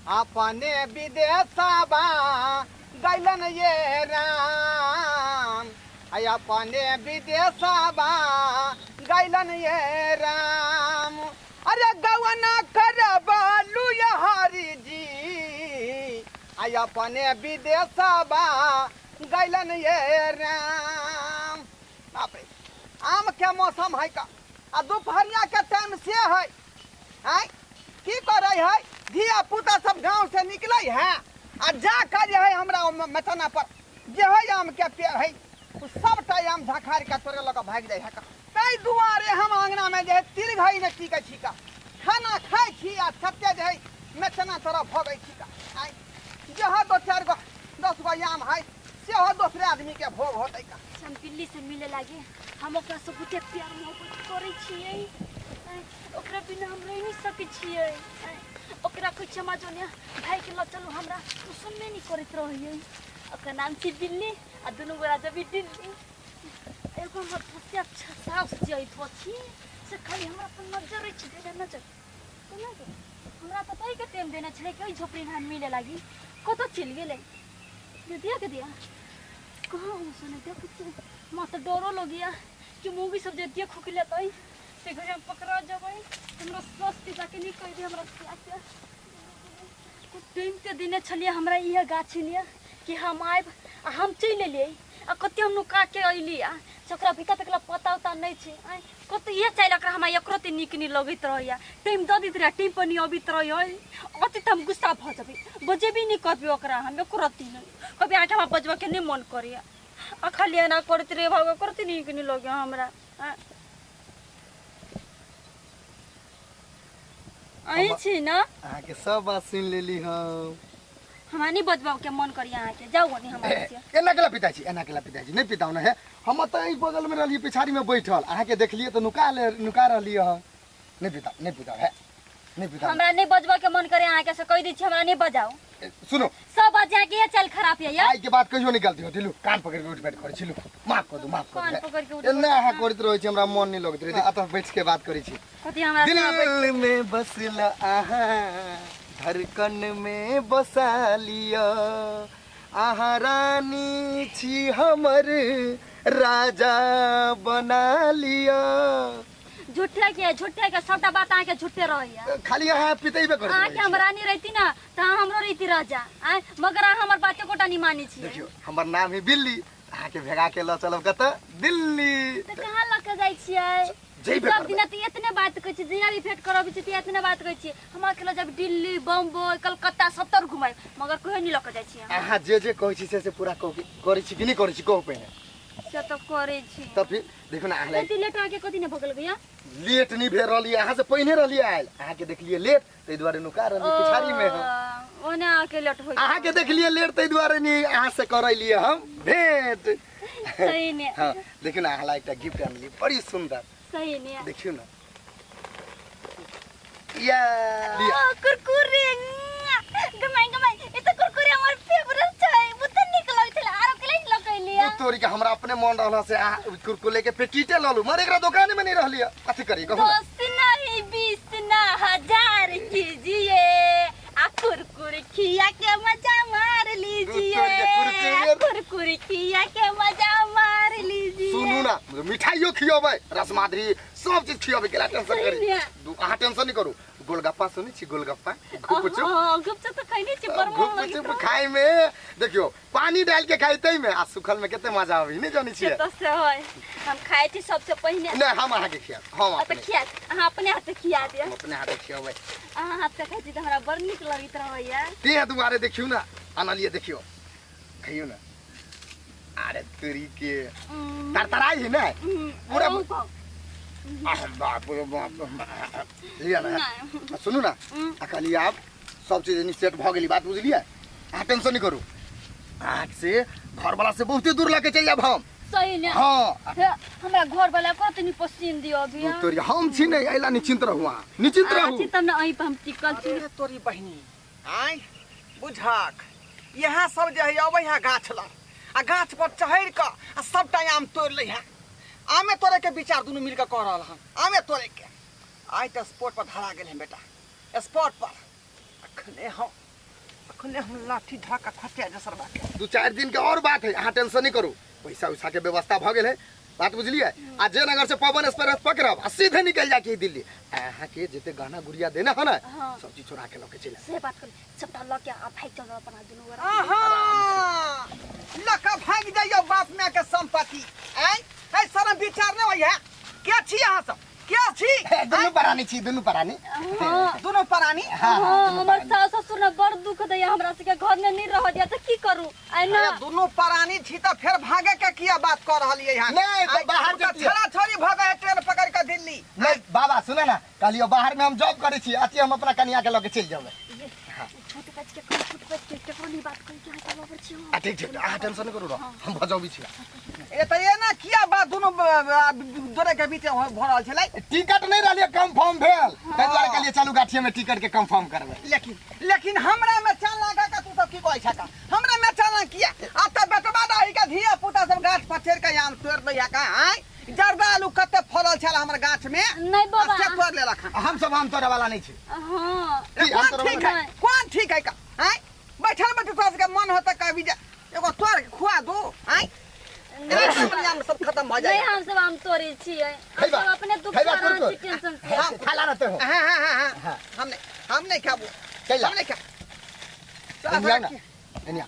अपने विदेशबा गैलन ये राम अपने विदेशबा गैलन ये राम अरे गवना करबलू हरि जी अपने विदेशबा गैलन ये राम। बाप रे आम के मौसम है का आ दोपहरिया के टाइम से है की करे है धिया पुता सब गांव से निकले है आ जा कर है हमरा मचाना पर जे है आम के पेड़ है सबटा आम झखाड़ के तोरे लग भाग जाए है तै दुआरे हम आंगना में जे तिर घई ने की छी का खाना खाई छी आ सत्य जे है मचाना तरफ भगै छी का जे है दो चार गो 10 गो आम है से हो दूसरे आदमी के भोग होतै का हम दिल्ली से मिले लागे हम ओकरा से बहुते प्यार मोहब्बत करै छियै ओकरा बिना हम रह नहीं सकै छियै ओकरा कुछ समझो ने भाई के ल चलो हमरा तो सुनने नहीं करत रहियै ओकर नाम छी दिल्ली आ दुनु गोरा जब दिल्ली एगो हमर सबसे अच्छा साफ जई थोची से खाली हमरा पर नजर रही छी दे नजर कोना के हमरा तो तई के टाइम देना छले कई झोपड़ी में मिले लागी कतो चल गेलै दिया के दिया कहाँ हो सुने दिया कुछ मां तो डरो लगिया कि मूवी सब जे दिया खुक लेतै से घर हम पकड़ा जबै हमरा स्वस्थ जाके नहीं कह दे हमरा क्या कुछ टाइम के दिने छलिए हमरा इहे गाछी लिया कि हम आइब आ हम चल लेलिए आ कते हम नुका के अइली आ चकरा भीतर तकला पता उता नहीं छे कत ये चाइल एकरा हम एकरो ते निक नहीं लगैत रहया टाइम द दित रह टाइम पर नहीं अबित रहय अति हम गुस्सा भ जबे बजे भी नहीं करबे ओकरा हम करती नहीं कभी आठवा बजवा के नहीं मन करिया आ खाली ना करत रे भाग करती नहीं लगे हमरा आई छी ना आ के सब बात सुन लेली हम हमरा नहीं बजबाव के मन करिया आ के जाओ नहीं हमरा से एना केला पिताजी नहीं पिताऊ ना है हम त ई बगल में रहली पिछाड़ी में बैठल आ के देखलिए त नुका रहली ह नहीं पिताऊ है नहीं पिताऊ हमरा नहीं बजबा के मन करे आ के से कह दी छी हमरा नहीं बजाओ सुनो सब बात के ये चल खराब है यार आई के बात कहियो निकलती हो दिलु कान पकड़ के उठ बैठ करे छिलु माफ कर दो कान पकड़ के उठ एना हा करत रहै छी हमरा मन नहीं लगत रे अत बैठ के बात करै छी कथि हमरा दिल में बसला आहा धड़कन में बसा लिया आहा रानी छी हमर राजा बना लिया झूठे के सबटा बात आ के झूठे रहैया खाली यहाँ पितेबे कर आ के हम रानी रहती ना त हमरो रहती राजा आ मगर हमर बात कोटा नहीं मानी छी देखियो हमर नाम है बिल्ली आ के भेगा के ल चलब कत दिल्ली त कहां ल के जाई छियै सब दिन त इतने बात कहै छी जिया भी भेट करब छी त इतने बात कहै छी हमरा के जब दिल्ली बम्बई कलकत्ता सब तर घुमाई मगर कोई नहीं ल के जाई छी आहा जे कहै छी से पूरा करै छी कि नहीं करै छी कहू पहिने से तो करे छी त फिर देखो ना आला कति लेट आके कति ने भगल गया लेट नहीं भेल रहली यहाँ से पहिने रहली आयल अहाँ के देखलिए लेट तै दुआरे नुका रहली पिछाड़ी में ओने आके लेट होई अहाँ के देखलिए लेट तै दुआरे नहीं अहाँ से करैलिए हम भेंट सही ने हां देखियो ना आला एकटा गिफ्ट आनली बड़ी सुंदर सही ने देखियो ना या कुरकुरे गमाई ए त कुरकुरे हमर फेवरेट छै बहुत निक लागै छला आरो के लेल लगैलिया तोरी के हमरा अपने मन रहला से कुरकुरे के पेटीटे ललू मारे एकरा दुकान में नहीं रहली अथी करी कहू ना 10 नहीं 20 ना 1000 कीजिए आ कुरकुरे खिया के मजा मार लीजिए कुरकुरे खिया के मजा मार लीजिए सुनू ना मिठाइयो खियोबै रसमाद्री सब चीज खियोबै केला टेंशन करी अहाँ टेंशन नहीं करू गोलगप्पा सुनी छी गोलगप्पा गुपचुप तो खैनी छी बरमो गुपचुप खाई में देखियो पानी डाल के खाई तई में आ सुखल में केते मजा आवी नहीं जानी छी तो से होय हम खाई छी सबसे पहले नहीं हम अहाँ के खिया हम अपने खिया अहाँ अपने हाथ से खिया दिया हम अपने हाथ से खियाबै अहाँ हाथ से खाई छी त हमरा बड़ निक लगैत रहैया ते दुआरे देखियो ना आनलिए देखियो खइयो ना अरे तोरी के तरतराई है ना पूरा बाप रे बाप लिया ना सुनू ना अकली आप सब चीज सेट भ गेली बात बुझलिए आ टेंशन नहीं करू आँख से घर वाला से बहुत दूर लाके चल जाब हम सही ने हां हमरा घर वाला को तनी पसीन दियो अभी तोरी हम छी नहीं आइला निश्चिंत रहू निश्चिंत रहू छी त न आई हम टिकल छी तोरी बहिनी आई बुझाक यहाँ सब जे है अब यहाँ गाछ ला आ गाछ पर चढ़ के आ सबटा आम तोड़ ले है आमे तोड़े के विचार दुनू मिल के कह रहल हन आमे तोड़े के आई त स्पॉट पर धरा गेल है बेटा स्पॉट पर अखने हम अखने हम लाठी ढाका खटिया जसर बाटे 2-4 दिन के और बात है, अहाँ टेंशन नहीं करू। पैसा उसा के व्यवस्था भ गेल है, बात बुझलिए। आ जे नगर से पवन एक्सप्रेस पकड़ब आ सीधे निकल जाके दिल्ली। अहाँ के जते गहना गुड़िया देना है ना, हाँ। सब चीज चुरा के लेके चले। से बात कर सबटा ल के आ भाई चल अपन दुनु गोरा आहा लका भाग जाइयो बाप माय के संपत्ति। ऐ सारा विचार नहीं होय है। क्या छी अहाँ सब? क्या छी? दुनू परानी छी, दुनू परानी। हां दोनों परानी? हाँ हमर सास ससुर ने बड़ दुख दैया हमरा से के घर में नहीं रह दिया त की करू आई ना अरे दोनों परानी छी त फिर भागे के किया बात कर रहलिए यहाँ? नहीं, तो बाहर जतिए। छड़ा छड़ी भागे है ट्रेन पकड़ के दिल्ली। नहीं बाबा सुने ना, कहलियो बाहर में हम जॉब करे छी, अति हम अपना कन्या के लेके चल जाबे। छोटे बच के कम छोटे बच के टेकोनी बात कर के हाथ बाबर छी ठीक ठीक, अहाँ टेंशन नहीं करू, हम भजौबी छी। ए त ये ना किया बात दोनों दोरे के बीच भ रहल छलै। टिकट नहीं रहलिए कंफर्म भेल, ताहि दुआरे कहलिए चलू गाठिए में टिकट के कंफर्म करबै। लेकिन हमरा में चाल लगा का तू सब की कहै छका? हमरा में चाल किया? अब त बेटवा दाई के धिया पुता सब गाछ पछेर के आम तोड़ दैया का? जर्दा आलू कते फलल छल हमर गाछ में, नहीं बाबा से तोड़ ले रखा। हम सब आम तोड़े वाला नहीं छी। हां कौन ठीक है का? बैठल में तोरा के मन होता कभी जा एगो तोड़ के खुआ दो। सब खत्म हो नहीं जाए। हम सब आम तोड़ी छी हम सब अपने दुख खैबा, पर कुरकुर। टेंशन से खाला रहते हो। हाँ हम नहीं खाबो। कैला? हम नहीं खा। एनिया ना, एनिया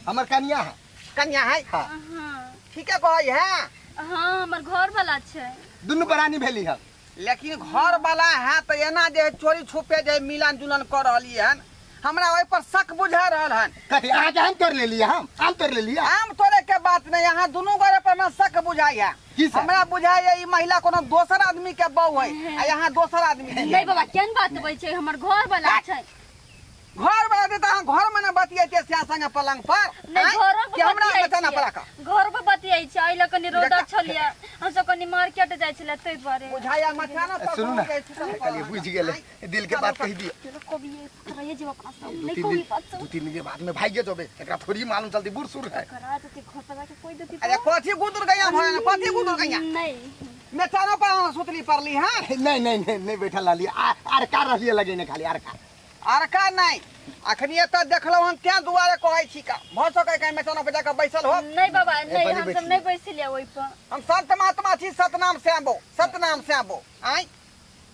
हमर कन्या है। कन्या है? हाँ हां ठीक है कहै है। हां हमर घर वाला छै दुनू परानी भेली है। लेकिन घर वाला है तो एना जे चोरी छुपे जे मिलन जुलन कर रहली हन, हमरा ओइ पर शक बुझा रहल हन। कथी आज आम तोड़ ले लिया? हम आम तोड़ ले लिया। आम तोड़े के बात नहीं, यहाँ दोनों गोरे पर ना शक बुझाई है। की सर? हमरा बुझाई है ई महिला कोनो दोसर आदमी के बहू है आ यहाँ दोसर आदमी है। नहीं बाबा केन बात बई छै हमर घर वाला छै घर वाला दे त घर में ना बतियाते स्या संगे पलंग पर। नहीं घरो कि हमरा बचाना पड़ा का? घर पे बतियाई छै आइला कनी रोदा छलिया हम सब कनी मार्केट जाय छले तै बारे बुझाया मचाना पर सुनू ना, कहलिए बुझ गेले, दिल के बात कह दिए। चलो कभी ये कराइए जीव अपना सब नहीं 2-3 कोई बात सब 2-3 दिन के बाद में भाग जबे, एकरा थोड़ी मालूम चलती बूढ़ सुर है। करा देते घर पे जाके कोई देती अरे कथी गुदुर गया भरे ना कथी गुदुर गया? नहीं मेचानो पर सुतली पड़ली हां। नहीं नहीं नहीं नहीं बैठल रहली, आर का रहलिए लगे ने खाली आर का। आर का नहीं अखनी एत देखलो हम त्या दुआरे कहै छी का भ सकै के मेचानो पे जाके बैसल हो। नहीं बाबा नहीं बनी हम सब बैठी। नहीं बैसिलिया ओइ पर हम संत महात्मा छी, सतनाम श्यामो आई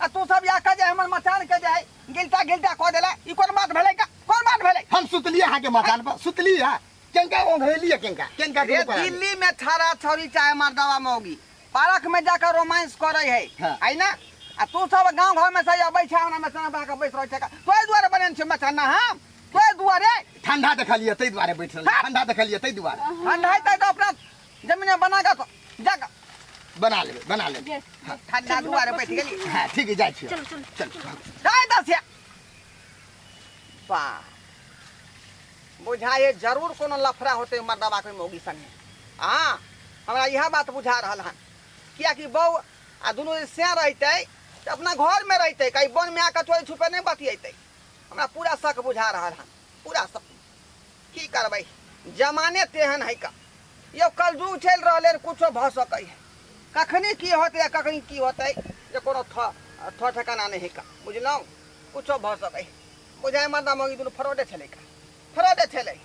आ तू सब या कह जे हमर मचान के जे गिलटा गिलटा कह देला ई कोन बात भेलै का? कोन बात भेलै? हम सुतलिए अहाँ के मकान पर, सुतलिए केनका ओंघरेलिए केनका रे दिल्ली में छाड़ा छौरी चाहे मर्दवा मौगी पार्क में जाकर रोमांस करे है हाँ। आई ना? आ तू सब गांव घर में से अबै छै हमरा मचाना बा के बैस रहै छै का? तोय दुआरे बनेन छै मचाना हम तोय दुआरे ठंडा देखलिए तै दुआरे बैठल, ठंडा देखलिए तै दुआरे। ठंडा है तो अपना जमीन बना के जाकर बना लेबे यस ठंडा दुआरे बैठ गेली। हाँ ठीक है जाय छियै। चलो चलो चल जाय दसिया बा बुझाए जरूर कोनो लफड़ा होते मर्दवा के मौगी संगे। हाँ हमरा यह बात बुझा रहल हन किया कि बहू आ दुनू से रहते तो अपना घर में रहते कहीं वन में आकर चोरी छुपे नहीं बतियेते। हमरा पूरा शक बुझा रहल हन, पूरा शक। की करबै जमाने तेहन है का यो कलयुग चल रहले कुछो भ सकै है। कखनी की होते कखनी की होते जे कोनो थ ठिकाना नहीं है का बुझलौ? कुछो भ सकै बुझाए मर्दा मौगी दुनू फरोडे छलै का? फरोडे छलै।